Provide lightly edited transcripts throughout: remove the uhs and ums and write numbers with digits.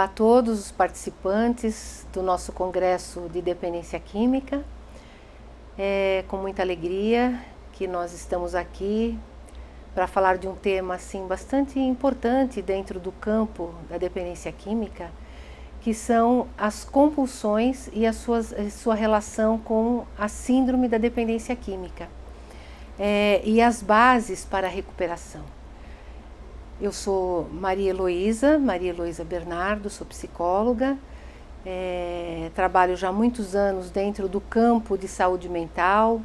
Olá a todos os participantes do nosso Congresso de Dependência Química. É com muita alegria que nós estamos aqui para falar de um tema assim, bastante importante dentro do campo da dependência química, que são as compulsões e a sua relação com a síndrome da dependência química e as bases para a recuperação. Eu sou Maria Heloísa Bernardo, sou psicóloga, trabalho já há muitos anos dentro do campo de saúde mental,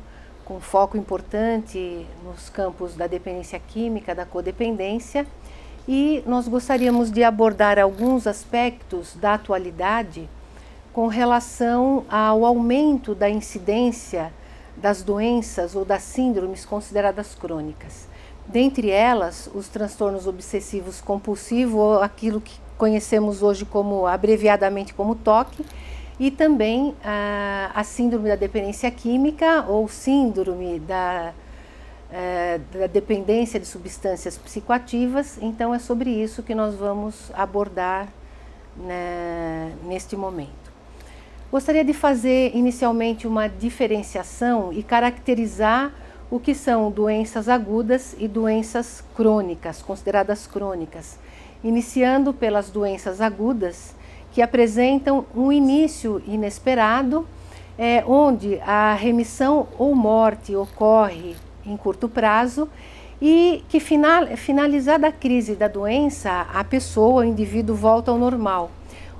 com foco importante nos campos da dependência química, da codependência, e nós gostaríamos de abordar alguns aspectos da atualidade com relação ao aumento da incidência das doenças ou das síndromes consideradas crônicas. Dentre elas, os transtornos obsessivos compulsivos, ou aquilo que conhecemos hoje como abreviadamente como TOC, e também a síndrome da dependência química ou síndrome da dependência de substâncias psicoativas. Então é sobre isso que nós vamos abordar neste momento. Gostaria de fazer inicialmente uma diferenciação e caracterizar o que são doenças agudas e doenças crônicas, consideradas crônicas, iniciando pelas doenças agudas, que apresentam um início inesperado, onde a remissão ou morte ocorre em curto prazo e que finalizada a crise da doença, a pessoa, o indivíduo volta ao normal,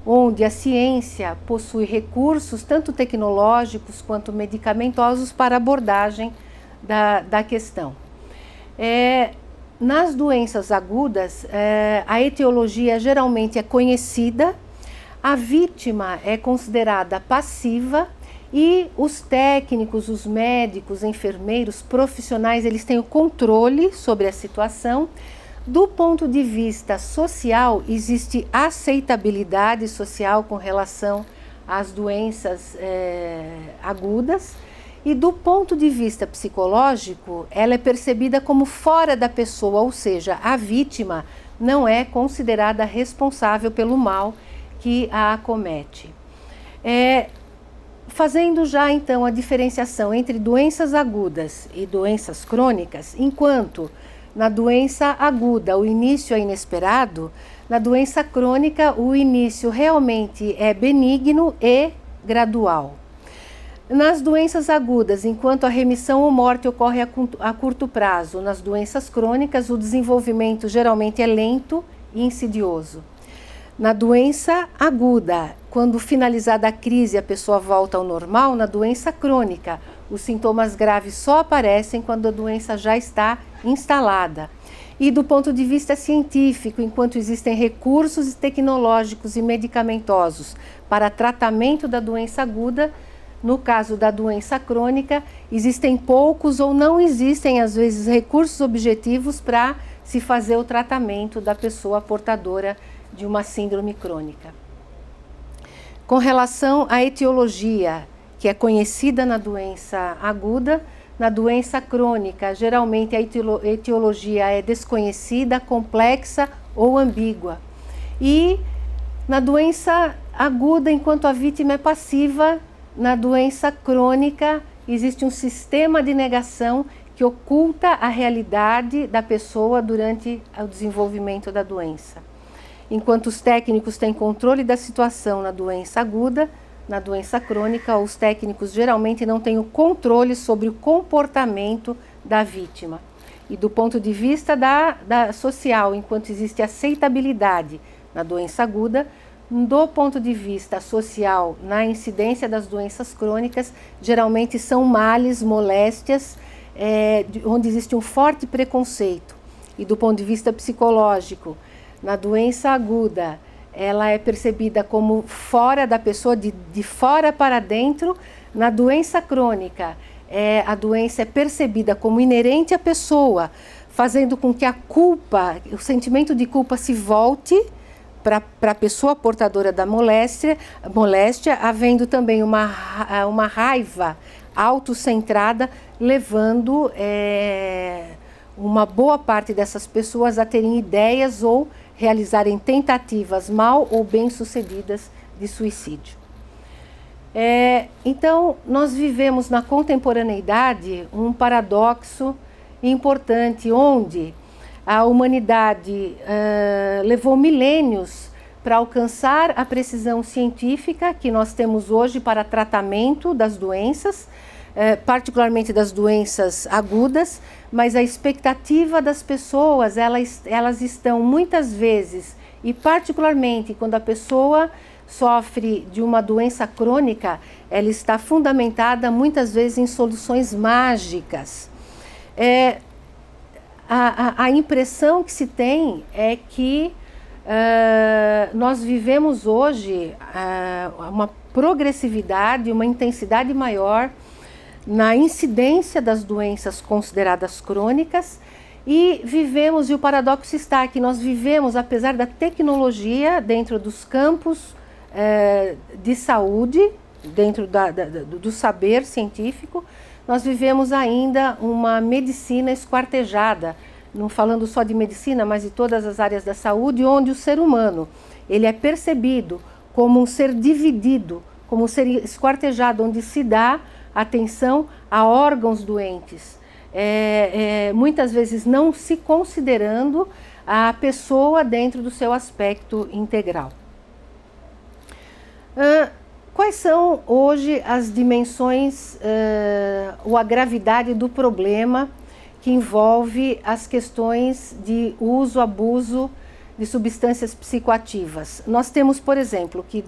onde a ciência possui recursos tanto tecnológicos quanto medicamentosos para abordagem da questão. Nas doenças agudas, a etiologia geralmente é conhecida, a vítima é considerada passiva e os técnicos, os médicos, enfermeiros, profissionais, eles têm o controle sobre a situação. Do ponto de vista social, existe aceitabilidade social com relação às doenças agudas. E do ponto de vista psicológico, ela é percebida como fora da pessoa, ou seja, a vítima não é considerada responsável pelo mal que a acomete. Fazendo já então a diferenciação entre doenças agudas e doenças crônicas, enquanto na doença aguda o início é inesperado, na doença crônica o início realmente é benigno e gradual. Nas doenças agudas, enquanto a remissão ou morte ocorre a curto prazo, nas doenças crônicas o desenvolvimento geralmente é lento e insidioso. Na doença aguda, quando finalizada a crise a pessoa volta ao normal, na doença crônica os sintomas graves só aparecem quando a doença já está instalada. E do ponto de vista científico, enquanto existem recursos tecnológicos e medicamentosos para tratamento da doença aguda, no caso da doença crônica, existem poucos ou não existem, às vezes, recursos objetivos para se fazer o tratamento da pessoa portadora de uma síndrome crônica. Com relação à etiologia, que é conhecida na doença aguda, na doença crônica, geralmente a etiologia é desconhecida, complexa ou ambígua. E na doença aguda, enquanto a vítima é passiva, na doença crônica, existe um sistema de negação que oculta a realidade da pessoa durante o desenvolvimento da doença. Enquanto os técnicos têm controle da situação na doença aguda, na doença crônica, os técnicos geralmente não têm o controle sobre o comportamento da vítima. E do ponto de vista da social, enquanto existe aceitabilidade na doença aguda, do ponto de vista social, na incidência das doenças crônicas, geralmente são males, moléstias, onde existe um forte preconceito. E do ponto de vista psicológico, na doença aguda, ela é percebida como fora da pessoa, de fora para dentro. Na doença crônica, a doença é percebida como inerente à pessoa, fazendo com que a culpa, o sentimento de culpa se volte para a pessoa portadora da moléstia, havendo também uma raiva autocentrada, levando uma boa parte dessas pessoas a terem ideias ou realizarem tentativas mal ou bem-sucedidas de suicídio. Então, nós vivemos na contemporaneidade um paradoxo importante, onde a humanidade levou milênios para alcançar a precisão científica que nós temos hoje para tratamento das doenças, particularmente das doenças agudas, mas a expectativa das pessoas, elas estão muitas vezes, e particularmente quando a pessoa sofre de uma doença crônica, ela está fundamentada muitas vezes em soluções mágicas. A impressão que se tem é que nós vivemos hoje uma progressividade, uma intensidade maior na incidência das doenças consideradas crônicas, e o paradoxo está que nós vivemos, apesar da tecnologia dentro dos campos de saúde, dentro do saber científico, nós vivemos ainda uma medicina esquartejada, não falando só de medicina, mas de todas as áreas da saúde, onde o ser humano ele é percebido como um ser dividido, como um ser esquartejado, onde se dá atenção a órgãos doentes, muitas vezes não se considerando a pessoa dentro do seu aspecto integral. Quais são hoje as dimensões ou a gravidade do problema que envolve as questões de uso, abuso de substâncias psicoativas? Nós temos, por exemplo, que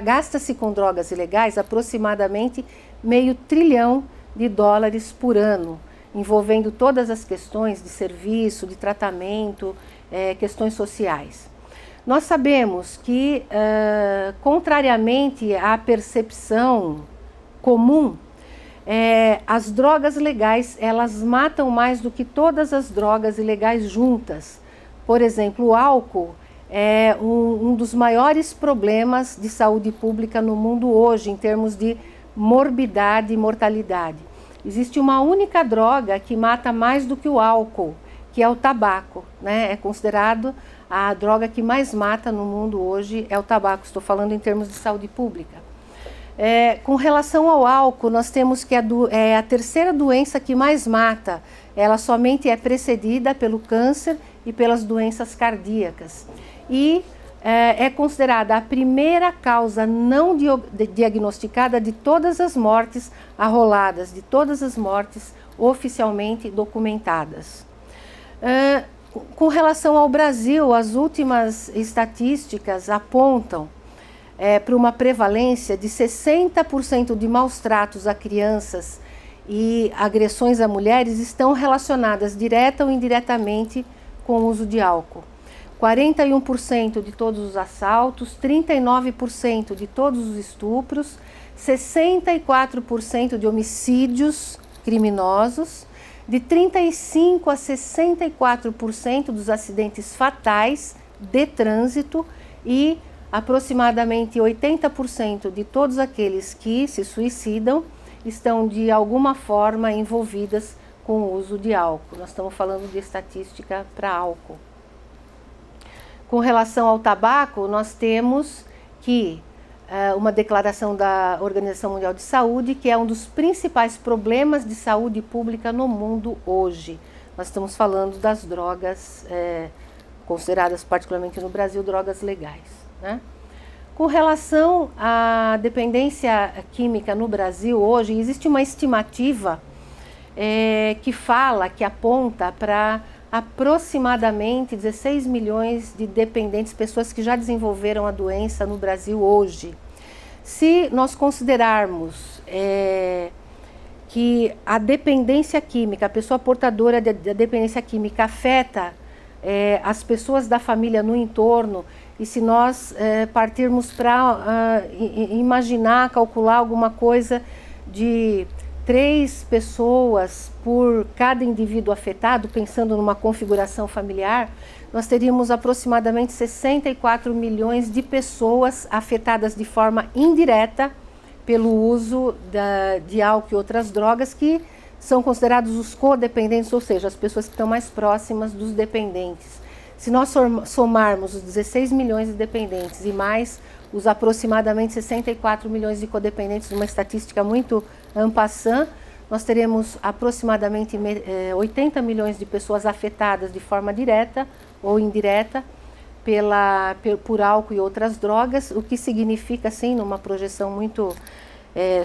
gasta-se com drogas ilegais aproximadamente $500 bilhão por ano, envolvendo todas as questões de serviço, de tratamento, questões sociais. Nós sabemos que, contrariamente à percepção comum, as drogas legais, elas matam mais do que todas as drogas ilegais juntas. Por exemplo, o álcool é um dos maiores problemas de saúde pública no mundo hoje, em termos de morbidade e mortalidade. Existe uma única droga que mata mais do que o álcool, que é o tabaco, né? É considerado a droga que mais mata no mundo hoje é o tabaco, estou falando em termos de saúde pública. Com relação ao álcool, nós temos que é a terceira doença que mais mata. Ela somente é precedida pelo câncer e pelas doenças cardíacas. E é considerada a primeira causa não diagnosticada de todas as mortes arroladas, de todas as mortes oficialmente documentadas. Com relação ao Brasil, as últimas estatísticas apontam para uma prevalência de 60% de maus tratos a crianças e agressões a mulheres estão relacionadas direta ou indiretamente com o uso de álcool. 41% de todos os assaltos, 39% de todos os estupros, 64% de homicídios criminosos, de 35% a 64% dos acidentes fatais de trânsito e aproximadamente 80% de todos aqueles que se suicidam estão de alguma forma envolvidas com o uso de álcool. Nós estamos falando de estatística para álcool. Com relação ao tabaco, nós temos que uma declaração da Organização Mundial de Saúde, que é um dos principais problemas de saúde pública no mundo hoje. Nós estamos falando das drogas, consideradas particularmente no Brasil, drogas legais, né? Com relação à dependência química no Brasil hoje, existe uma estimativa que aponta para aproximadamente 16 milhões de dependentes, pessoas que já desenvolveram a doença no Brasil hoje. Se nós considerarmos que a dependência química, a pessoa portadora da dependência química afeta as pessoas da família no entorno, e se nós partirmos para imaginar, calcular alguma coisa de 3 pessoas por cada indivíduo afetado, pensando numa configuração familiar, nós teríamos aproximadamente 64 milhões de pessoas afetadas de forma indireta pelo uso de álcool e outras drogas que são considerados os codependentes, ou seja, as pessoas que estão mais próximas dos dependentes. Se nós somarmos os 16 milhões de dependentes e mais os aproximadamente 64 milhões de codependentes, numa estatística muito en passant, nós teremos aproximadamente 80 milhões de pessoas afetadas de forma direta ou indireta por álcool e outras drogas, o que significa, assim, numa projeção muito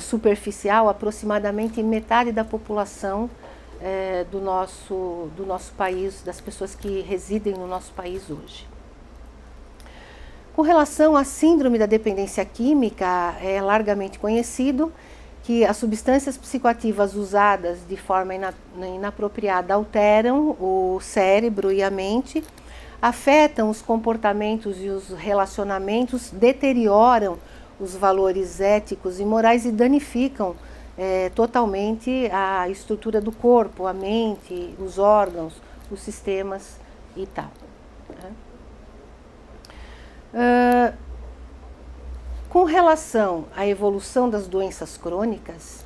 superficial, aproximadamente metade da população do nosso país, das pessoas que residem no nosso país hoje. Com relação à síndrome da dependência química, é largamente conhecido que as substâncias psicoativas usadas de forma inapropriada alteram o cérebro e a mente, afetam os comportamentos e os relacionamentos, deterioram os valores éticos e morais e danificam totalmente a estrutura do corpo, a mente, os órgãos, os sistemas e tal. Com relação à evolução das doenças crônicas,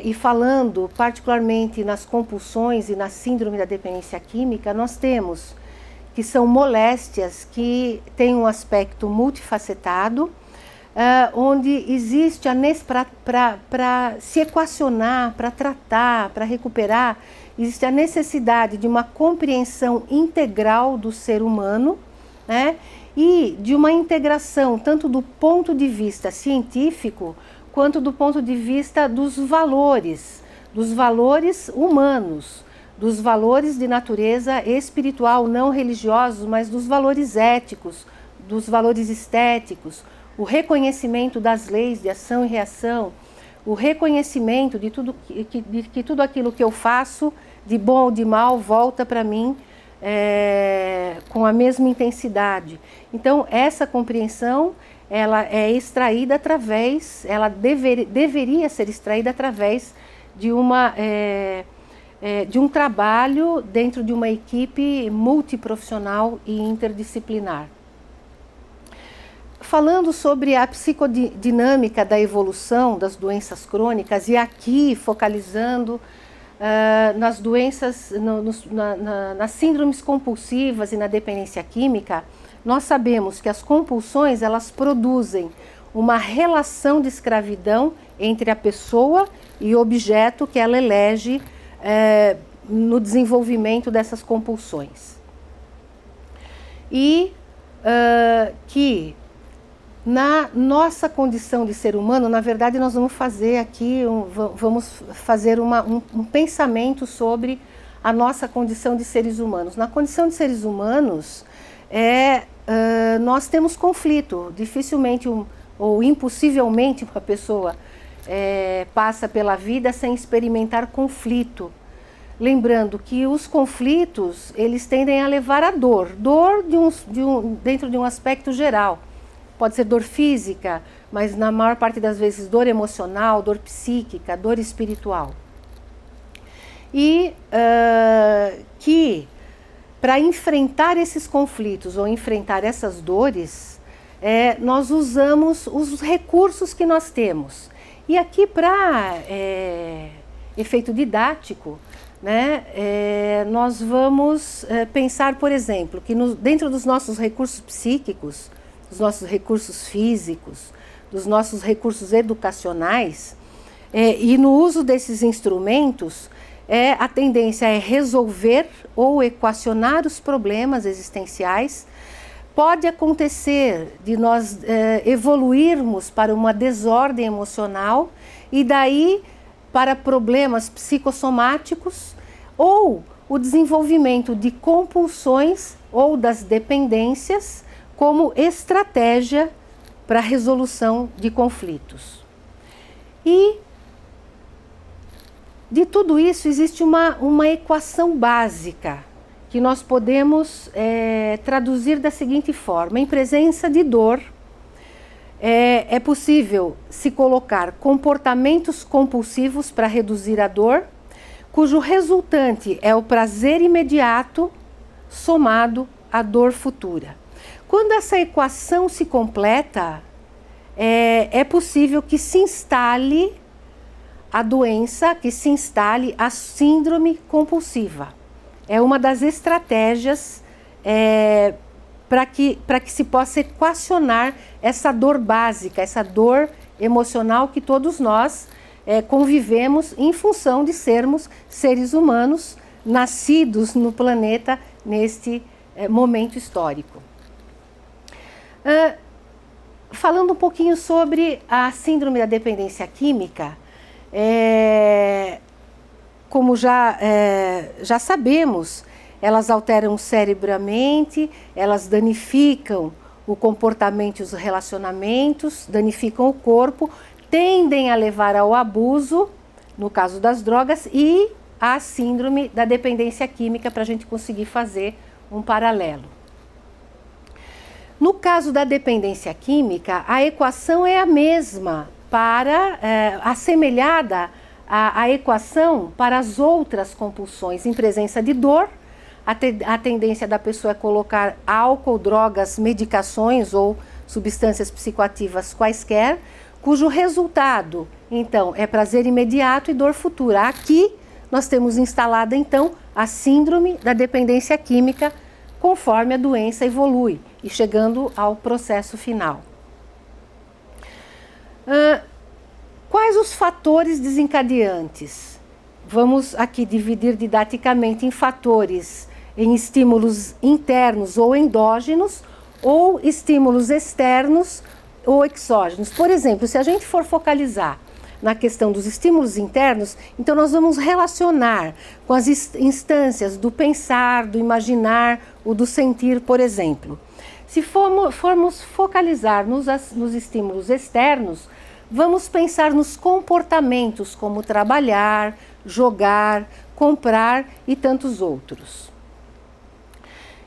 e falando particularmente nas compulsões e na síndrome da dependência química, nós temos que são moléstias que têm um aspecto multifacetado, onde existe para se equacionar, para tratar, para recuperar, existe a necessidade de uma compreensão integral do ser humano, né? E de uma integração tanto do ponto de vista científico quanto do ponto de vista dos valores humanos, dos valores de natureza espiritual, não religiosos, mas dos valores éticos, dos valores estéticos, o reconhecimento das leis de ação e reação, o reconhecimento de que tudo aquilo que eu faço, de bom ou de mal, volta para mim com a mesma intensidade. Então, essa compreensão, ela é extraída através, ela deveria ser extraída através de um trabalho dentro de uma equipe multiprofissional e interdisciplinar. Falando sobre a psicodinâmica da evolução das doenças crônicas, e aqui focalizando nas doenças, nas síndromes compulsivas e na dependência química, nós sabemos que as compulsões, elas produzem uma relação de escravidão entre a pessoa e o objeto que ela elege no desenvolvimento dessas compulsões. E que na nossa condição de ser humano, na verdade, nós vamos fazer aqui, um pensamento sobre a nossa condição de seres humanos. Na condição de seres humanos, nós temos conflito. Dificilmente ou impossivelmente uma pessoa passa pela vida sem experimentar conflito. Lembrando que os conflitos, eles tendem a levar à dor. Dor dentro de um aspecto geral. Pode ser dor física, mas na maior parte das vezes dor emocional, dor psíquica, dor espiritual. E que para enfrentar esses conflitos ou enfrentar essas dores, nós usamos os recursos que nós temos. E aqui, para efeito didático, né, nós vamos pensar, por exemplo, que dentro dos nossos recursos psíquicos, dos nossos recursos físicos, dos nossos recursos educacionais, e no uso desses instrumentos, a tendência é resolver ou equacionar os problemas existenciais. Pode acontecer de nós evoluirmos para uma desordem emocional e daí para problemas psicossomáticos ou o desenvolvimento de compulsões ou das dependências como estratégia para a resolução de conflitos. E de tudo isso existe uma equação básica que nós podemos traduzir da seguinte forma: em presença de dor, é possível se colocar comportamentos compulsivos para reduzir a dor, cujo resultante é o prazer imediato somado à dor futura. Quando essa equação se completa, é possível que se instale a doença, que se instale a síndrome compulsiva. É uma das estratégias para que se possa equacionar essa dor básica, essa dor emocional que todos nós convivemos em função de sermos seres humanos nascidos no planeta neste momento histórico. Falando um pouquinho sobre a síndrome da dependência química, como já sabemos, elas alteram o cérebro e a mente, elas danificam o comportamento e os relacionamentos, danificam o corpo, tendem a levar ao abuso, no caso das drogas, e a síndrome da dependência química, para a gente conseguir fazer um paralelo. No caso da dependência química, a equação é a mesma, assemelhada à equação para as outras compulsões. Em presença de dor, a tendência da pessoa é colocar álcool, drogas, medicações ou substâncias psicoativas quaisquer, cujo resultado, então, é prazer imediato e dor futura. Aqui, nós temos instalada, então, a síndrome da dependência química, conforme a doença evolui e chegando ao processo final. Quais os fatores desencadeantes? Vamos aqui dividir didaticamente em estímulos internos ou endógenos, ou estímulos externos ou exógenos. Por exemplo, se a gente for focalizar na questão dos estímulos internos, então nós vamos relacionar com as instâncias do pensar, do imaginar, ou do sentir, por exemplo. Se formos focalizar nos estímulos externos, vamos pensar nos comportamentos como trabalhar, jogar, comprar e tantos outros.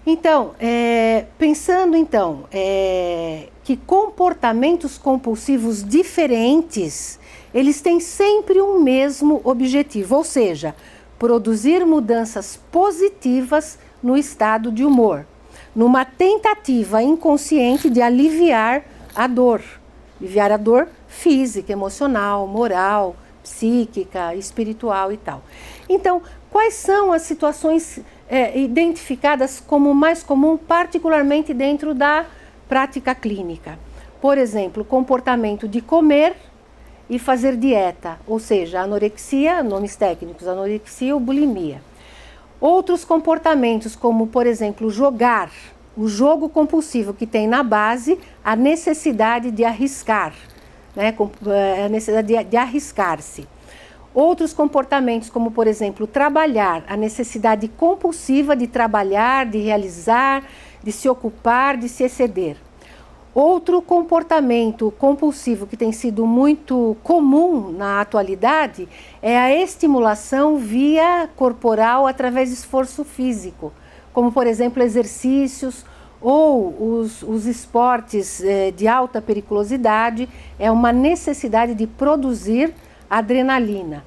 Então, pensando que comportamentos compulsivos diferentes, eles têm sempre um mesmo objetivo, ou seja, produzir mudanças positivas no estado de humor, numa tentativa inconsciente de aliviar a dor física, emocional, moral, psíquica, espiritual e tal. Então, quais são as situações identificadas como mais comum, particularmente dentro da prática clínica? Por exemplo, comportamento de comer e fazer dieta, ou seja, anorexia, nomes técnicos, anorexia ou bulimia. Outros comportamentos, como, por exemplo, jogar, o jogo compulsivo, que tem na base a necessidade de arriscar, né? A necessidade de arriscar-se. Outros comportamentos, como, por exemplo, trabalhar, a necessidade compulsiva de trabalhar, de realizar, de se ocupar, de se exceder. Outro comportamento compulsivo que tem sido muito comum na atualidade é a estimulação via corporal através de esforço físico, como, por exemplo, exercícios ou os esportes de alta periculosidade. É uma necessidade de produzir adrenalina.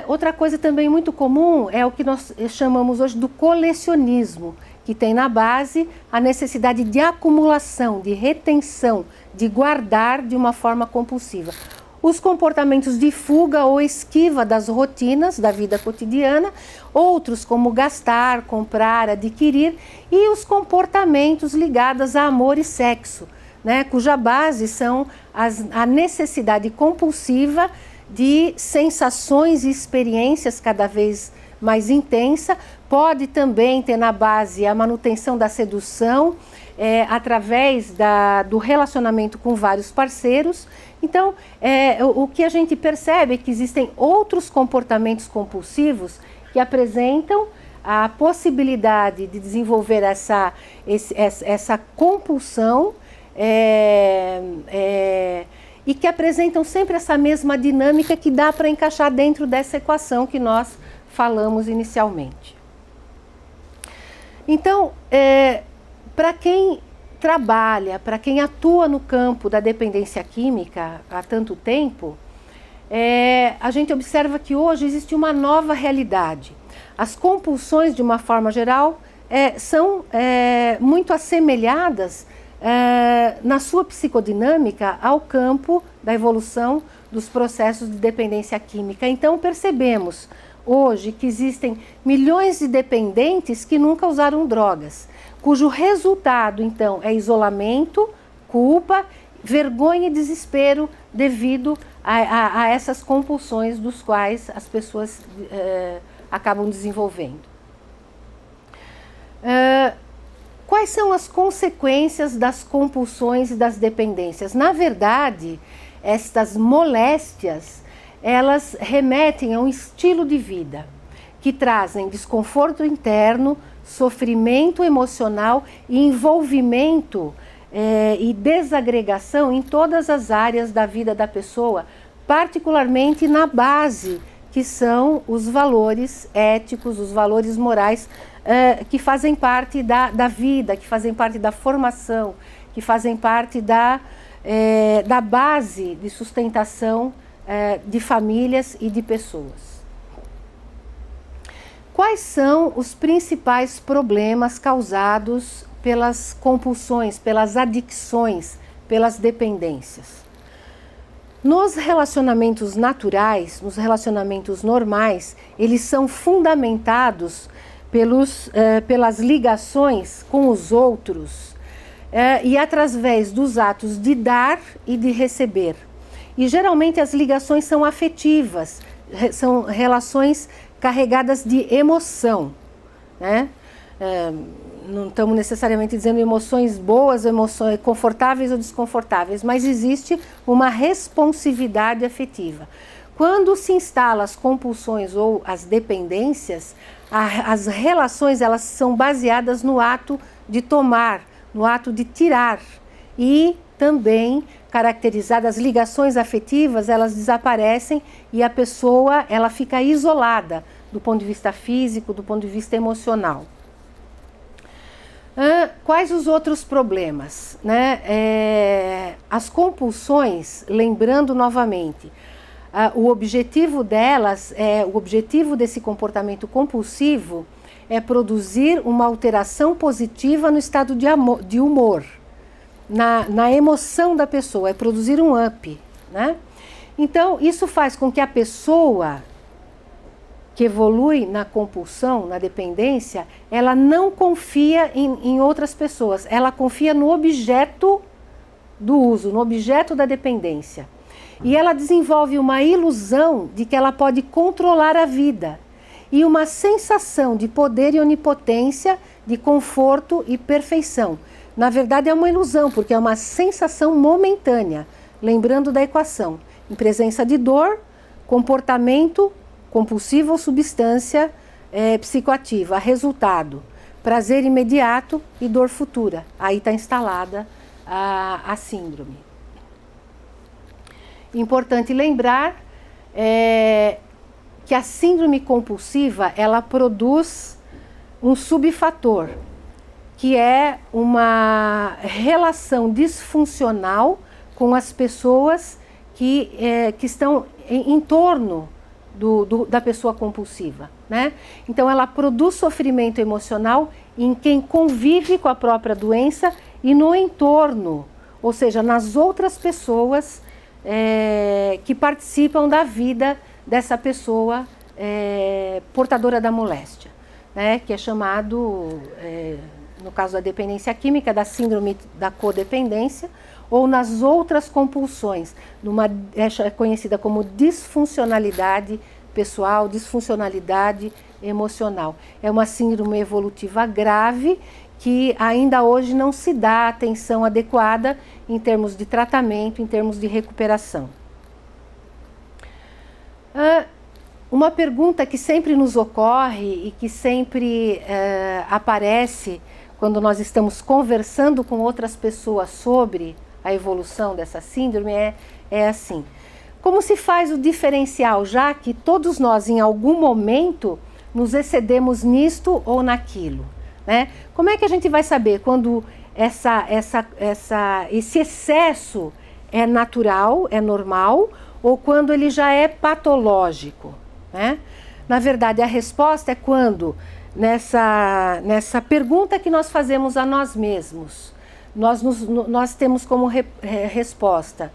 Outra coisa também muito comum é o que nós chamamos hoje do colecionismo, que tem na base a necessidade de acumulação, de retenção, de guardar de uma forma compulsiva. Os comportamentos de fuga ou esquiva das rotinas da vida cotidiana, outros como gastar, comprar, adquirir, e os comportamentos ligados a amor e sexo, né, cuja base são a necessidade compulsiva de sensações e experiências cada vez mais intensa. Pode também ter na base a manutenção da sedução através do relacionamento com vários parceiros. Então, o que a gente percebe é que existem outros comportamentos compulsivos que apresentam a possibilidade de desenvolver essa compulsão e que apresentam sempre essa mesma dinâmica que dá para encaixar dentro dessa equação que nós falamos inicialmente. Então, para quem trabalha, para quem atua no campo da dependência química há tanto tempo, a gente observa que hoje existe uma nova realidade. As compulsões, de uma forma geral, são muito assemelhadas na sua psicodinâmica ao campo da evolução dos processos de dependência química. Então percebemos hoje que existem milhões de dependentes que nunca usaram drogas, cujo resultado então é isolamento, culpa, vergonha e desespero devido a essas compulsões dos quais as pessoas acabam desenvolvendo. Quais são as consequências das compulsões e das dependências? Na verdade, estas moléstias, elas remetem a um estilo de vida que trazem desconforto interno, sofrimento emocional e envolvimento e desagregação em todas as áreas da vida da pessoa, particularmente na base, que são os valores éticos, os valores morais que fazem parte da vida, que fazem parte da formação, que fazem parte da base de sustentação de famílias e de pessoas. Quais são os principais problemas causados pelas compulsões, pelas adicções, pelas dependências? Nos relacionamentos naturais, nos relacionamentos normais, eles são fundamentados pelas ligações com os outros e através dos atos de dar e de receber. E geralmente as ligações são afetivas, são relações carregadas de emoção, né? Não estamos necessariamente dizendo emoções boas, emoções confortáveis ou desconfortáveis, mas existe uma responsividade afetiva. Quando se instalam as compulsões ou as dependências, as relações elas são baseadas no ato de tomar, no ato de tirar, e também caracterizadas as ligações afetivas, elas desaparecem e a pessoa ela fica isolada do ponto de vista físico, do ponto de vista emocional. Quais os outros problemas, né? As compulsões, lembrando novamente, o objetivo delas, o objetivo desse comportamento compulsivo é produzir uma alteração positiva no estado de humor, na emoção da pessoa, é produzir um up, né? Então, isso faz com que a pessoa que evolui na compulsão, na dependência, ela não confia em outras pessoas, ela confia no objeto do uso, no objeto da dependência. E ela desenvolve uma ilusão de que ela pode controlar a vida e uma sensação de poder e onipotência, de conforto e perfeição. Na verdade é uma ilusão, porque é uma sensação momentânea, lembrando da equação, em presença de dor, comportamento compulsivo ou substância psicoativa, resultado, prazer imediato e dor futura. Aí está instalada a síndrome. Importante lembrar que a síndrome compulsiva, ela produz um subfator, que é uma relação disfuncional com as pessoas que estão em torno da pessoa compulsiva, né? Então ela produz sofrimento emocional em quem convive com a própria doença e no entorno, ou seja, nas outras pessoas que participam da vida dessa pessoa portadora da moléstia, né? Que é chamado, no caso da dependência química, da síndrome da codependência, ou nas outras compulsões, é conhecida como disfuncionalidade pessoal, disfuncionalidade emocional. É uma síndrome evolutiva grave que ainda hoje não se dá atenção adequada em termos de tratamento, em termos de recuperação. Uma pergunta que sempre nos ocorre e que sempre aparece quando nós estamos conversando com outras pessoas sobre a evolução dessa síndrome é assim: como se faz o diferencial, já que todos nós em algum momento nos excedemos nisto ou naquilo, né? Como é que a gente vai saber quando esse excesso é natural, é normal, ou quando ele já é patológico, né? Na verdade, a resposta é quando, nessa pergunta que nós fazemos a nós mesmos, nós temos como resposta: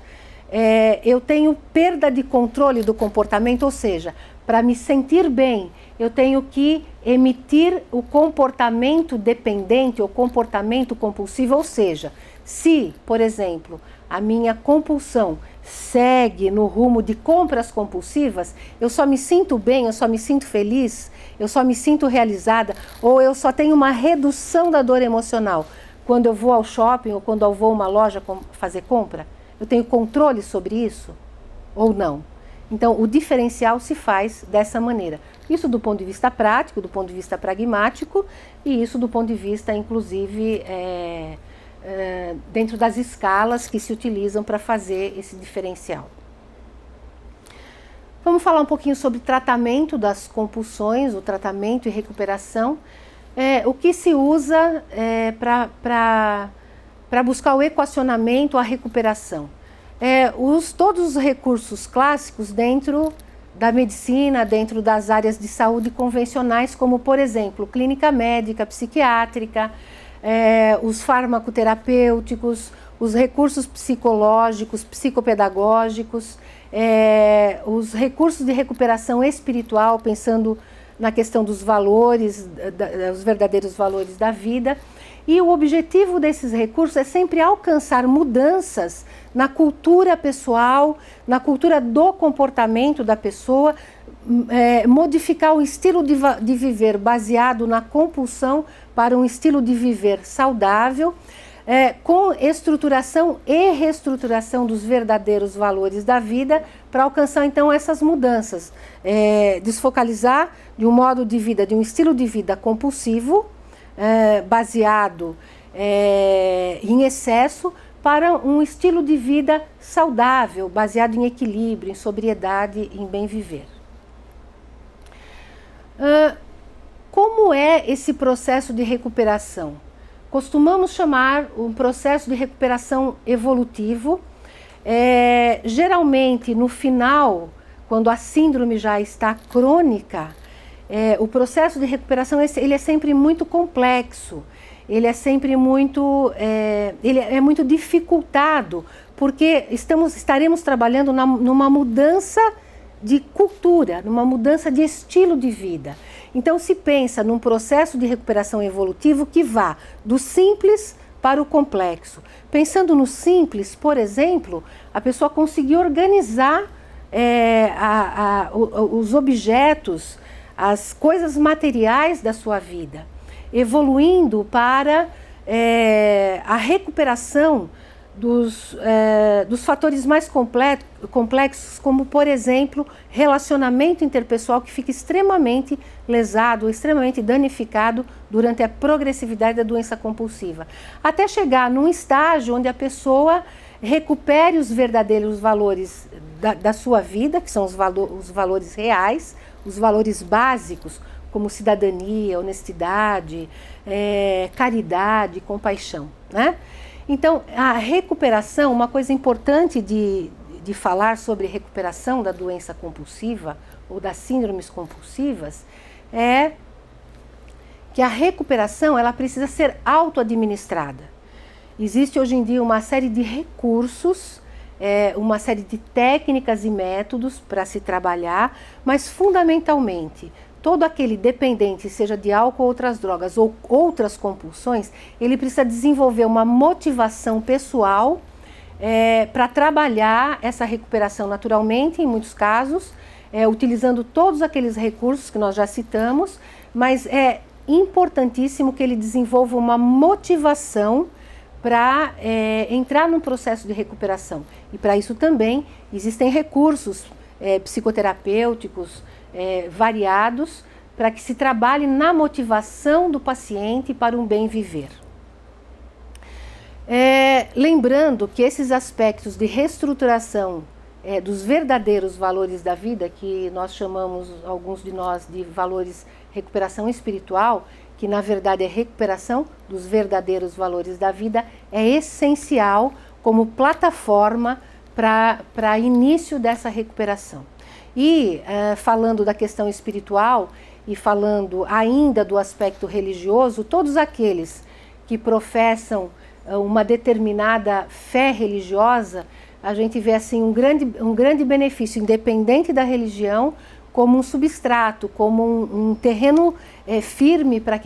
eu tenho perda de controle do comportamento, ou seja, para me sentir bem, eu tenho que emitir o comportamento dependente ou comportamento compulsivo, ou seja, se, por exemplo, a minha compulsão segue no rumo de compras compulsivas, eu só me sinto bem, eu só me sinto feliz, eu só me sinto realizada, ou eu só tenho uma redução da dor emocional quando eu vou ao shopping ou quando eu vou a uma loja fazer compra? Eu tenho controle sobre isso ou não? Então, o diferencial se faz dessa maneira. Isso do ponto de vista prático, do ponto de vista pragmático, e isso do ponto de vista, inclusive, dentro das escalas que se utilizam para fazer esse diferencial. Vamos falar um pouquinho sobre tratamento das compulsões, o tratamento e recuperação. O que se usa para buscar o equacionamento, a recuperação. Todos os recursos clássicos dentro da medicina, dentro das áreas de saúde convencionais, como, por exemplo, clínica médica, psiquiátrica, os farmacoterapêuticos, os recursos psicológicos, psicopedagógicos, os recursos de recuperação espiritual, pensando na questão dos valores, os verdadeiros valores da vida. E o objetivo desses recursos é sempre alcançar mudanças na cultura pessoal, na cultura do comportamento da pessoa, modificar o estilo de viver baseado na compulsão para um estilo de viver saudável, com estruturação e reestruturação dos verdadeiros valores da vida, para alcançar então essas mudanças, desfocalizar de um modo de vida, de um estilo de vida compulsivo, baseado em excesso, para um estilo de vida saudável, baseado em equilíbrio, em sobriedade, em bem viver. Como é esse processo de recuperação? Costumamos chamar um processo de recuperação evolutivo. Geralmente, no final, quando a síndrome já está crônica, o processo de recuperação ele é sempre muito complexo, ele é sempre muito, ele é muito dificultado, porque estaremos trabalhando numa mudança de cultura, numa mudança de estilo de vida. Então se pensa num processo de recuperação evolutivo que vá do simples para o complexo. Pensando no simples, por exemplo, a pessoa conseguir organizar os objetos, as coisas materiais da sua vida, evoluindo para a recuperação dos fatores mais complexos, como, por exemplo, relacionamento interpessoal que fica extremamente lesado, extremamente danificado durante a progressividade da doença compulsiva, até chegar num estágio onde a pessoa recupere os verdadeiros valores da sua vida, que são os valores reais, os valores básicos, como cidadania, honestidade, caridade, compaixão, né? Então, a recuperação, uma coisa importante de falar sobre recuperação da doença compulsiva ou das síndromes compulsivas é que a recuperação ela precisa ser auto-administrada. Existe hoje em dia uma série de recursos, uma série de técnicas e métodos para se trabalhar, mas fundamentalmente todo aquele dependente, seja de álcool ou outras drogas ou outras compulsões, ele precisa desenvolver uma motivação pessoal para trabalhar essa recuperação naturalmente, em muitos casos, utilizando todos aqueles recursos que nós já citamos, mas é importantíssimo que ele desenvolva uma motivação para entrar num processo de recuperação. E para isso também existem recursos psicoterapêuticos, variados, para que se trabalhe na motivação do paciente para um bem viver. Lembrando que esses aspectos de reestruturação dos verdadeiros valores da vida, que nós chamamos, alguns de nós, de valores recuperação espiritual, que na verdade é recuperação dos verdadeiros valores da vida, é essencial como plataforma para início dessa recuperação. E falando da questão espiritual e falando ainda do aspecto religioso, todos aqueles que professam uma determinada fé religiosa, a gente vê assim um grande benefício, independente da religião, como um substrato, como um terreno firme para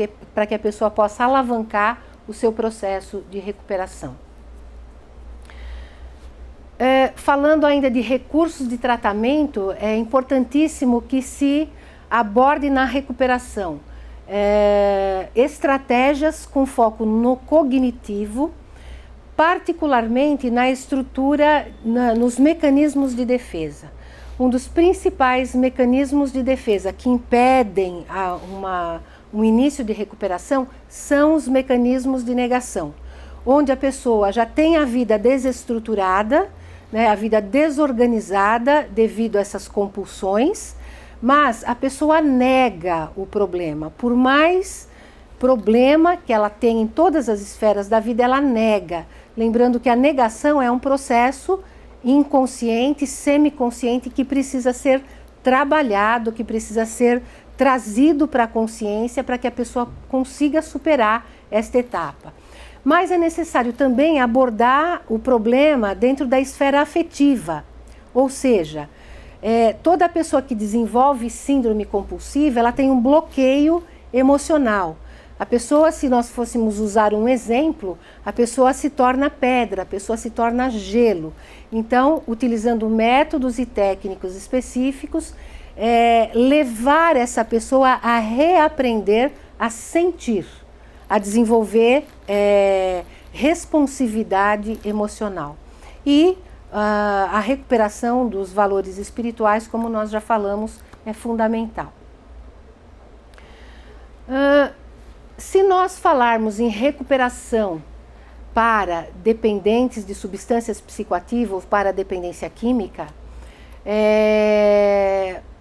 que a pessoa possa alavancar o seu processo de recuperação. Falando ainda de recursos de tratamento, é importantíssimo que se aborde na recuperação estratégias com foco no cognitivo, particularmente na estrutura, nos mecanismos de defesa. Um dos principais mecanismos de defesa que impedem um início de recuperação são os mecanismos de negação, onde a pessoa já tem a vida desestruturada, né, a vida desorganizada devido a essas compulsões, mas a pessoa nega o problema. Por mais problema que ela tem em todas as esferas da vida, ela nega. Lembrando que a negação é um processo inconsciente, semiconsciente, que precisa ser trabalhado, que precisa ser trazido para a consciência para que a pessoa consiga superar esta etapa. Mas é necessário também abordar o problema dentro da esfera afetiva, ou seja, toda pessoa que desenvolve síndrome compulsiva, ela tem um bloqueio emocional. A pessoa, se nós fôssemos usar um exemplo, a pessoa se torna pedra, a pessoa se torna gelo. Então, utilizando métodos e técnicos específicos, levar essa pessoa a reaprender a sentir, a desenvolver responsividade emocional. E a recuperação dos valores espirituais, como nós já falamos, é fundamental. Se nós falarmos em recuperação para dependentes de substâncias psicoativas, para dependência química,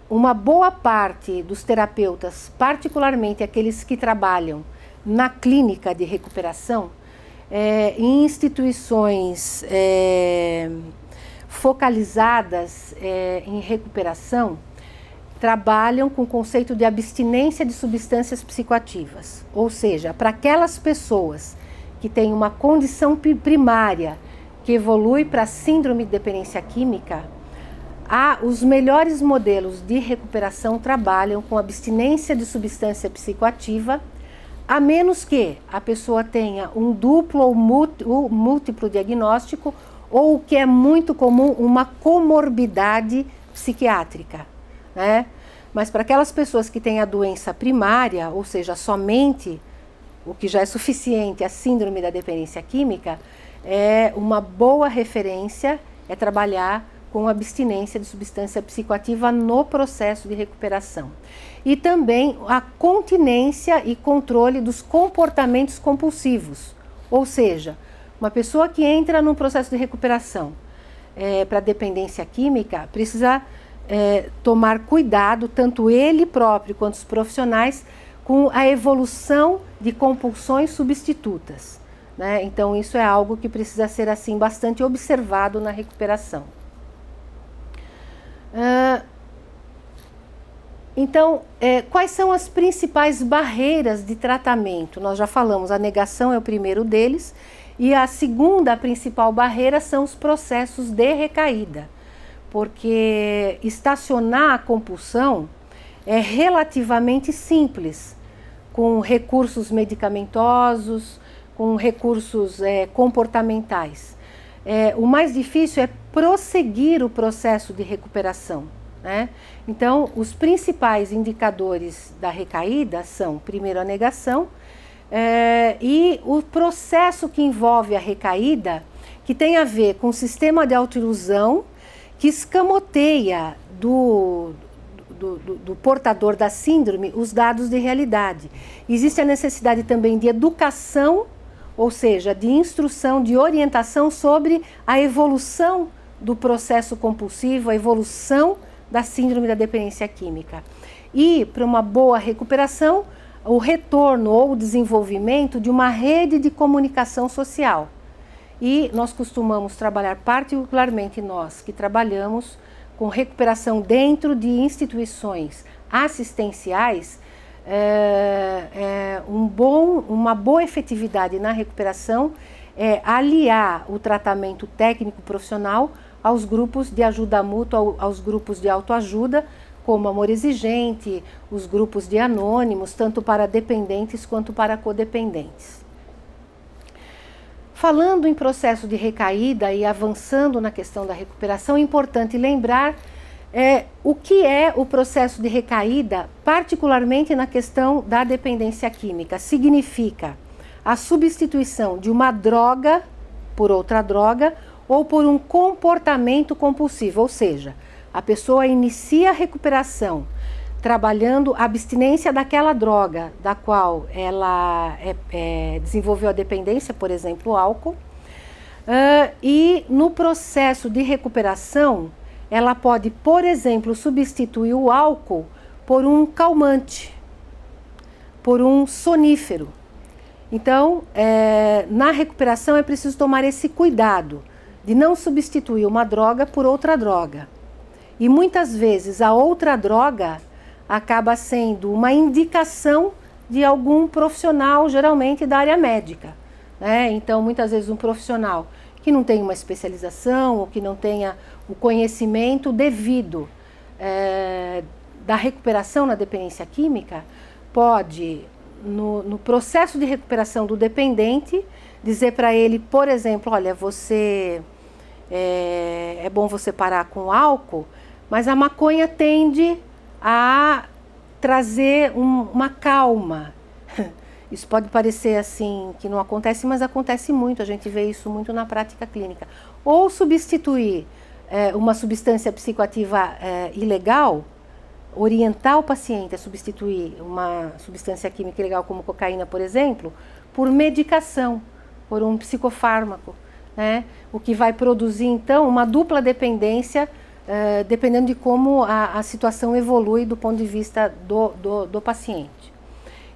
uma boa parte dos terapeutas, particularmente aqueles que trabalham na clínica de recuperação, em instituições focalizadas em recuperação, trabalham com o conceito de abstinência de substâncias psicoativas. Ou seja, para aquelas pessoas que têm uma condição primária que evolui para a síndrome de dependência química, os melhores modelos de recuperação trabalham com abstinência de substância psicoativa, a menos que a pessoa tenha um duplo ou múltiplo diagnóstico, ou o que é muito comum, uma comorbidade psiquiátrica, né? Mas para aquelas pessoas que têm a doença primária, ou seja, somente o que já é suficiente, a síndrome da dependência química, uma boa referência trabalhar com abstinência de substância psicoativa no processo de recuperação. E também a continência e controle dos comportamentos compulsivos, ou seja, uma pessoa que entra num processo de recuperação para dependência química precisa tomar cuidado, tanto ele próprio quanto os profissionais, com a evolução de compulsões substitutas, né? Então isso é algo que precisa ser assim bastante observado na recuperação. Então, quais são as principais barreiras de tratamento? Nós já falamos, a negação é o primeiro deles, e a segunda principal barreira são os processos de recaída, porque estacionar a compulsão é relativamente simples, com recursos medicamentosos, com recursos comportamentais. O mais difícil é prosseguir o processo de recuperação, né? Então, os principais indicadores da recaída são, primeiro, a negação, e o processo que envolve a recaída, que tem a ver com o sistema de autoilusão, que escamoteia do portador da síndrome os dados de realidade. Existe a necessidade também de educação, ou seja, de instrução, de orientação sobre a evolução do processo compulsivo, a evolução da síndrome da dependência química. E, para uma boa recuperação, o retorno ou o desenvolvimento de uma rede de comunicação social. E nós costumamos trabalhar, particularmente nós que trabalhamos com recuperação dentro de instituições assistenciais, uma boa efetividade na recuperação é aliar o tratamento técnico profissional aos grupos de ajuda mútua, aos grupos de autoajuda, como Amor Exigente, os grupos de anônimos, tanto para dependentes quanto para codependentes. Falando em processo de recaída e avançando na questão da recuperação, é importante lembrar o que é o processo de recaída, particularmente na questão da dependência química. Significa a substituição de uma droga por outra droga ou por um comportamento compulsivo, ou seja, a pessoa inicia a recuperação trabalhando a abstinência daquela droga da qual ela desenvolveu a dependência, por exemplo, o álcool, e no processo de recuperação ela pode, por exemplo, substituir o álcool por um calmante, por um sonífero. Então, na recuperação é preciso tomar esse cuidado de não substituir uma droga por outra droga. E muitas vezes a outra droga acaba sendo uma indicação de algum profissional, geralmente da área médica, né? Então, muitas vezes um profissional que não tem uma especialização ou que não tenha o conhecimento devido da recuperação na dependência química, pode, no processo de recuperação do dependente, dizer para ele, por exemplo, olha, é bom você parar com o álcool, mas a maconha tende a trazer uma calma. Isso pode parecer assim que não acontece, mas acontece muito, a gente vê isso muito na prática clínica. Ou substituir uma substância psicoativa ilegal, orientar o paciente a substituir uma substância química ilegal como cocaína, por exemplo, por medicação, por um psicofármaco, né? O que vai produzir então uma dupla dependência, dependendo de como a situação evolui do ponto de vista do paciente.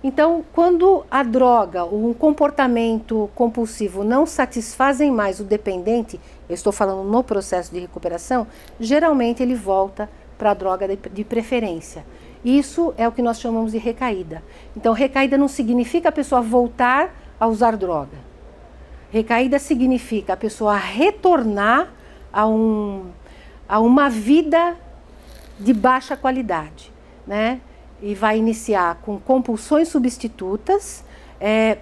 Então, quando a droga ou um comportamento compulsivo não satisfazem mais o dependente, eu estou falando no processo de recuperação, geralmente ele volta para a droga de preferência. Isso é o que nós chamamos de recaída. Então, recaída não significa a pessoa voltar a usar droga. Recaída significa a pessoa retornar a uma vida de baixa qualidade, né? E vai iniciar com compulsões substitutas,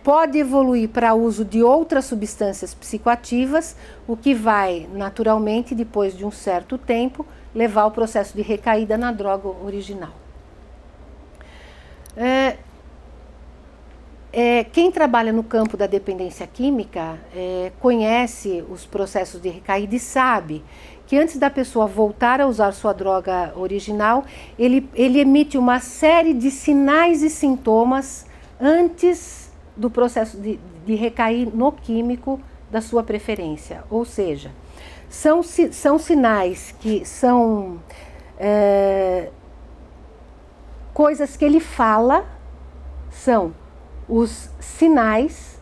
pode evoluir para o uso de outras substâncias psicoativas, o que vai, naturalmente, depois de um certo tempo, levar ao processo de recaída na droga original. Quem trabalha no campo da dependência química conhece os processos de recaída e sabe que antes da pessoa voltar a usar sua droga original, ele emite uma série de sinais e sintomas antes do processo de recair no químico da sua preferência. Ou seja, são sinais que são coisas que ele fala, são os sinais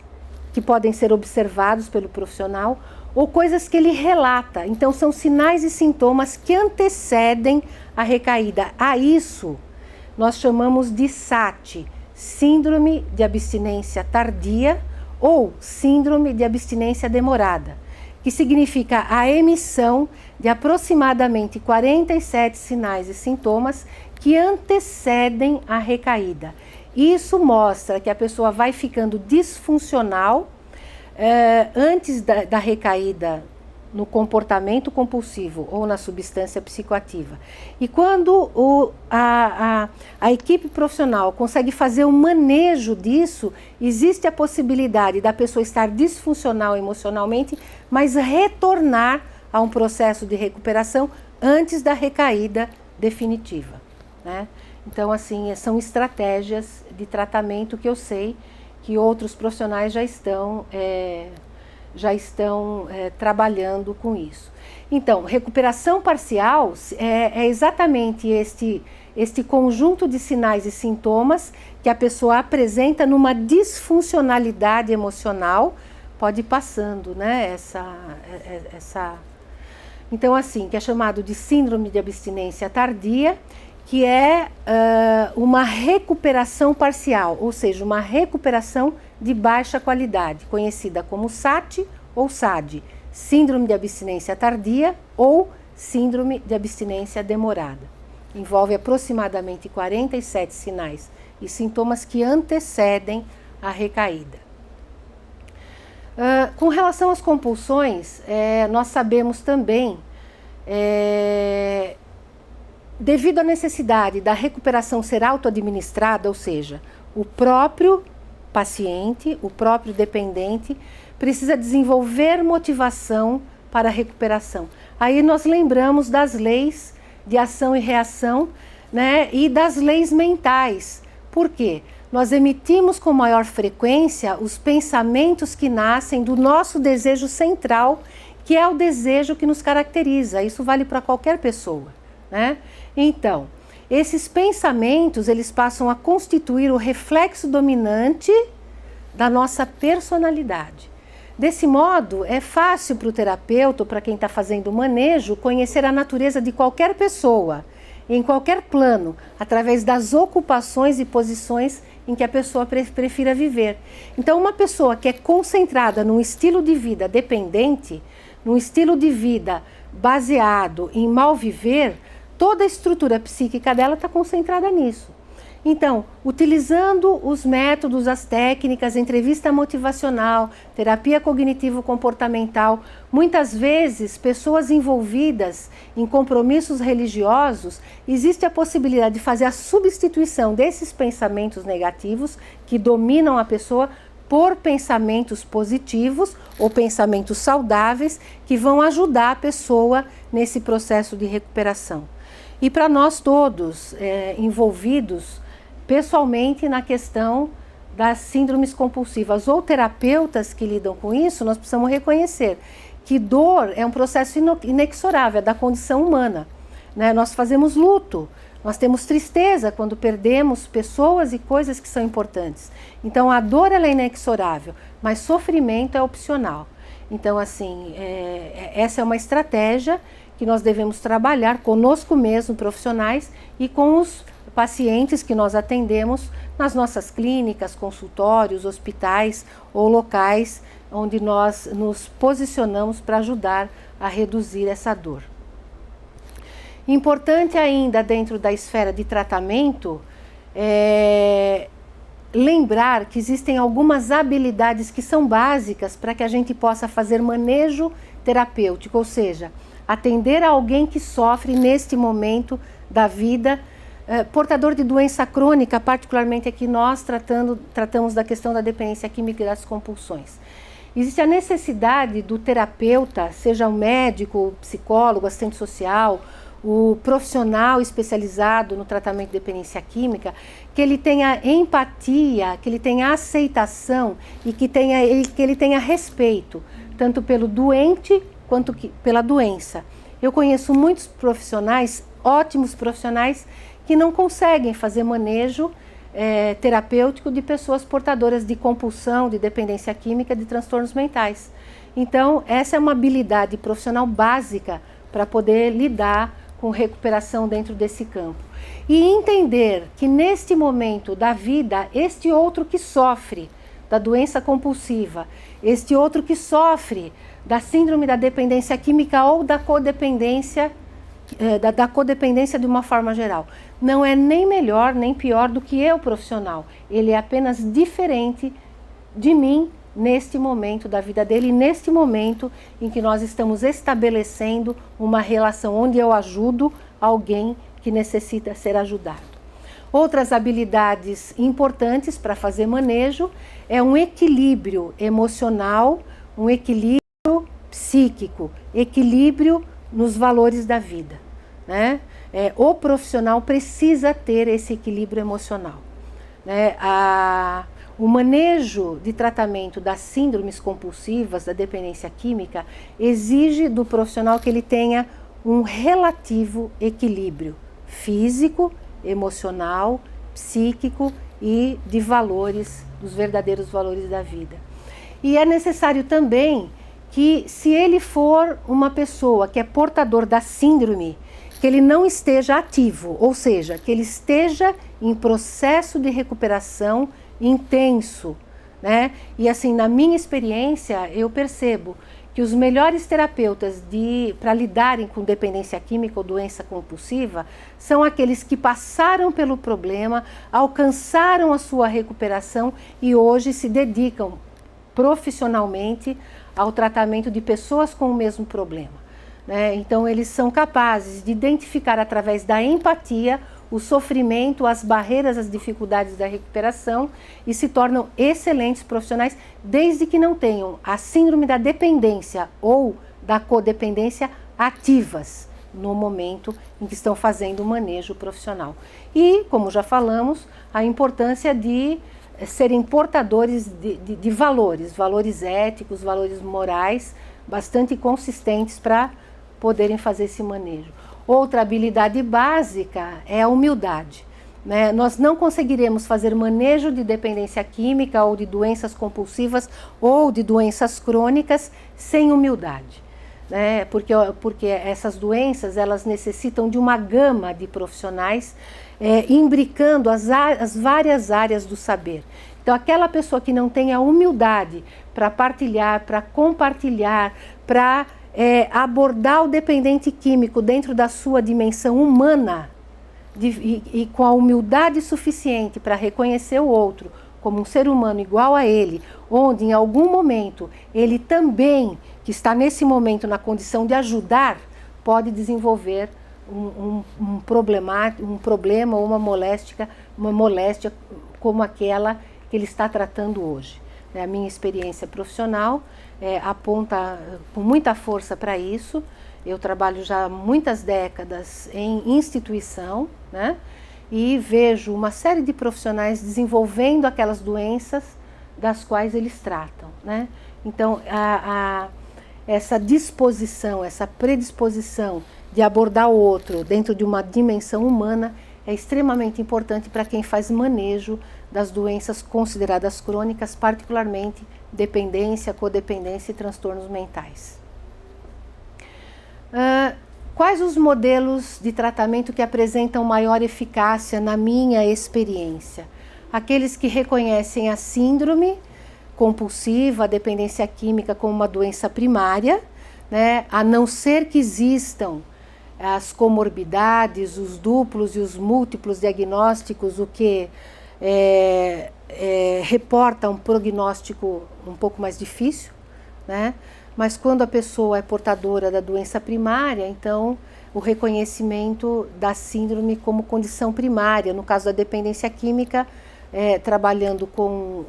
que podem ser observados pelo profissional ou coisas que ele relata. Então, são sinais e sintomas que antecedem a recaída. A isso nós chamamos de SAT, Síndrome de Abstinência Tardia ou Síndrome de Abstinência Demorada, que significa a emissão de aproximadamente 47 sinais e sintomas que antecedem a recaída. Isso mostra que a pessoa vai ficando disfuncional antes da recaída no comportamento compulsivo ou na substância psicoativa. E quando a equipe profissional consegue fazer o manejo disso, existe a possibilidade da pessoa estar disfuncional emocionalmente, mas retornar a um processo de recuperação antes da recaída definitiva, né? Então, assim, são estratégias de tratamento que eu sei que outros profissionais já estão trabalhando com isso. Então, recuperação parcial é exatamente este conjunto de sinais e sintomas que a pessoa apresenta numa disfuncionalidade emocional, pode ir passando, né? Então, assim, que é chamado de síndrome de abstinência tardia, que é uma recuperação parcial, ou seja, uma recuperação de baixa qualidade, conhecida como SAT ou SAD, Síndrome de Abstinência Tardia ou Síndrome de Abstinência Demorada. Envolve aproximadamente 47 sinais e sintomas que antecedem a recaída. Com relação às compulsões, nós sabemos também, devido à necessidade da recuperação ser auto-administrada, ou seja, o próprio paciente, o próprio dependente, precisa desenvolver motivação para a recuperação. Aí nós lembramos das leis de ação e reação, né, e das leis mentais. Por quê? Nós emitimos com maior frequência os pensamentos que nascem do nosso desejo central, que é o desejo que nos caracteriza. Isso vale para qualquer pessoa, né? Então, esses pensamentos, eles passam a constituir o reflexo dominante da nossa personalidade. Desse modo, é fácil para o terapeuta ou para quem está fazendo o manejo conhecer a natureza de qualquer pessoa, em qualquer plano, através das ocupações e posições em que a pessoa prefira viver. Então, uma pessoa que é concentrada num estilo de vida dependente, num estilo de vida baseado em mal viver, toda a estrutura psíquica dela está concentrada nisso. Então, utilizando os métodos, as técnicas, entrevista motivacional, terapia cognitivo-comportamental, muitas vezes pessoas envolvidas em compromissos religiosos, existe a possibilidade de fazer a substituição desses pensamentos negativos que dominam a pessoa por pensamentos positivos ou pensamentos saudáveis que vão ajudar a pessoa nesse processo de recuperação. E para nós todos envolvidos pessoalmente na questão das síndromes compulsivas ou terapeutas que lidam com isso, nós precisamos reconhecer que dor é um processo inexorável, é da condição humana, né? Nós fazemos luto, nós temos tristeza quando perdemos pessoas e coisas que são importantes. Então a dor ela é inexorável, mas sofrimento é opcional. Então assim, essa é uma estratégia que nós devemos trabalhar conosco mesmo, profissionais, e com os pacientes que nós atendemos nas nossas clínicas, consultórios, hospitais ou locais onde nós nos posicionamos para ajudar a reduzir essa dor. Importante ainda dentro da esfera de tratamento lembrar que existem algumas habilidades que são básicas para que a gente possa fazer manejo terapêutico, ou seja, atender a alguém que sofre neste momento da vida, portador de doença crônica, particularmente aqui nós tratamos da questão da dependência química e das compulsões. Existe a necessidade do terapeuta, seja o médico, o psicólogo, assistente social, o profissional especializado no tratamento de dependência química, que ele tenha empatia, que ele tenha aceitação e que ele tenha respeito, tanto pelo doente quanto pela doença. Eu conheço muitos profissionais, ótimos profissionais, que não conseguem fazer manejo terapêutico de pessoas portadoras de compulsão, de dependência química, de transtornos mentais. Então, essa é uma habilidade profissional básica para poder lidar com recuperação dentro desse campo. E entender que neste momento da vida, este outro que sofre da doença compulsiva, este outro que sofre da síndrome da dependência química ou da codependência, da codependência de uma forma geral, não é nem melhor nem pior do que eu, profissional. Ele é apenas diferente de mim neste momento da vida dele, neste momento em que nós estamos estabelecendo uma relação onde eu ajudo alguém que necessita ser ajudado. Outras habilidades importantes para fazer manejo é um equilíbrio emocional, um equilíbrio psíquico, equilíbrio nos valores da vida, né? O profissional precisa ter esse equilíbrio emocional, né? O manejo de tratamento das síndromes compulsivas, da dependência química, exige do profissional que ele tenha um relativo equilíbrio físico, emocional, psíquico e de valores, dos verdadeiros valores da vida. E é necessário também que, se ele for uma pessoa que é portador da síndrome, que ele não esteja ativo, ou seja, que ele esteja em processo de recuperação intenso, né? E assim, na minha experiência, eu percebo que os melhores terapeutas para lidarem com dependência química ou doença compulsiva são aqueles que passaram pelo problema, alcançaram a sua recuperação e hoje se dedicam profissionalmente ao tratamento de pessoas com o mesmo problema, né? Então, eles são capazes de identificar através da empatia o sofrimento, as barreiras, as dificuldades da recuperação e se tornam excelentes profissionais, desde que não tenham a síndrome da dependência ou da codependência ativas no momento em que estão fazendo o manejo profissional. E, como já falamos, a importância de serem portadores de valores éticos, valores morais, bastante consistentes para poderem fazer esse manejo. Outra habilidade básica é a humildade, né? Nós não conseguiremos fazer manejo de dependência química ou de doenças compulsivas ou de doenças crônicas sem humildade, né? Porque essas doenças, elas necessitam de uma gama de profissionais imbricando as várias áreas do saber. Então, aquela pessoa que não tem a humildade para partilhar, para compartilhar, para abordar o dependente químico dentro da sua dimensão humana e com a humildade suficiente para reconhecer o outro como um ser humano igual a ele, onde em algum momento ele também, que está nesse momento na condição de ajudar, pode desenvolver um problema ou uma moléstia como aquela que ele está tratando hoje. A minha experiência profissional aponta com muita força para isso. Eu trabalho já há muitas décadas em instituição, né? E vejo uma série de profissionais desenvolvendo aquelas doenças das quais eles tratam, né? Então, essa disposição, essa predisposição de abordar o outro dentro de uma dimensão humana é extremamente importante para quem faz manejo das doenças consideradas crônicas, particularmente dependência, codependência e transtornos mentais. Quais os modelos de tratamento que apresentam maior eficácia na minha experiência? Aqueles que reconhecem a síndrome compulsiva, a dependência química como uma doença primária, né? A não ser que existam as comorbidades, os duplos e os múltiplos diagnósticos, o que reporta um prognóstico um pouco mais difícil, né? Mas quando a pessoa é portadora da doença primária, então o reconhecimento da síndrome como condição primária, no caso da dependência química, trabalhando com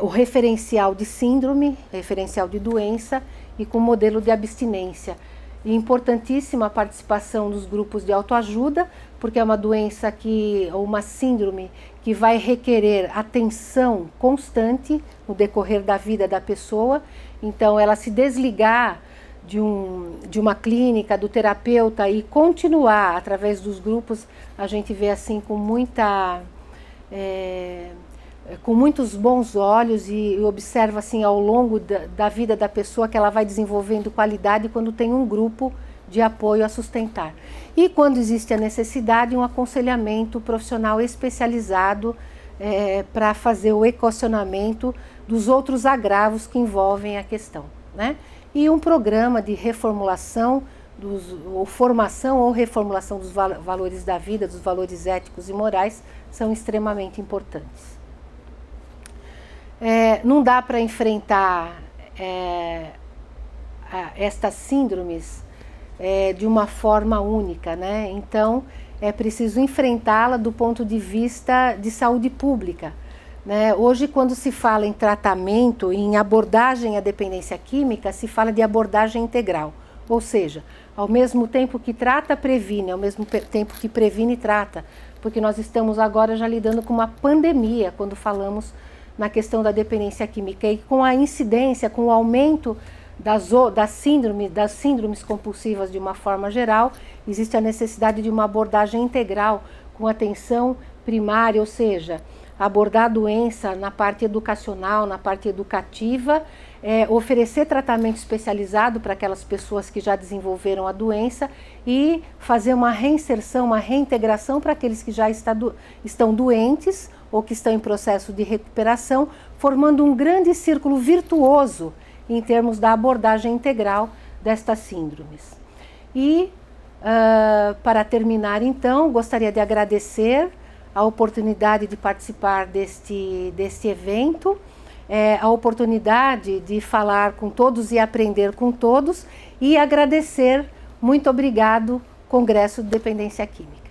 o referencial de síndrome, referencial de doença e com o modelo de abstinência. E importantíssima a participação dos grupos de autoajuda, porque é uma doença ou uma síndrome que vai requerer atenção constante no decorrer da vida da pessoa. Então, ela se desligar de uma clínica, do terapeuta e continuar através dos grupos, a gente vê assim com muitos bons olhos e observa assim ao longo da vida da pessoa que ela vai desenvolvendo qualidade quando tem um grupo de apoio a sustentar. E quando existe a necessidade, um aconselhamento profissional especializado para fazer o equacionamento dos outros agravos que envolvem a questão, né? E um programa de reformulação, formação ou reformulação dos valores da vida, dos valores éticos e morais, são extremamente importantes. Não dá para enfrentar estas síndromes de uma forma única, né? Então, é preciso enfrentá-la do ponto de vista de saúde pública, né? Hoje, quando se fala em tratamento, em abordagem à dependência química, se fala de abordagem integral, ou seja, ao mesmo tempo que trata, previne, ao mesmo tempo que previne, trata, porque nós estamos agora já lidando com uma pandemia, quando falamos na questão da dependência química, e com a incidência, com o aumento das síndromes compulsivas de uma forma geral, existe a necessidade de uma abordagem integral, com atenção primária, ou seja, abordar a doença na parte educacional, na parte educativa, oferecer tratamento especializado para aquelas pessoas que já desenvolveram a doença e fazer uma reinserção, uma reintegração para aqueles que já estão doentes ou que estão em processo de recuperação, formando um grande círculo virtuoso em termos da abordagem integral destas síndromes. E, para terminar então, gostaria de agradecer a oportunidade de participar deste evento, a oportunidade de falar com todos e aprender com todos, e agradecer, muito obrigado, Congresso de Dependência Química.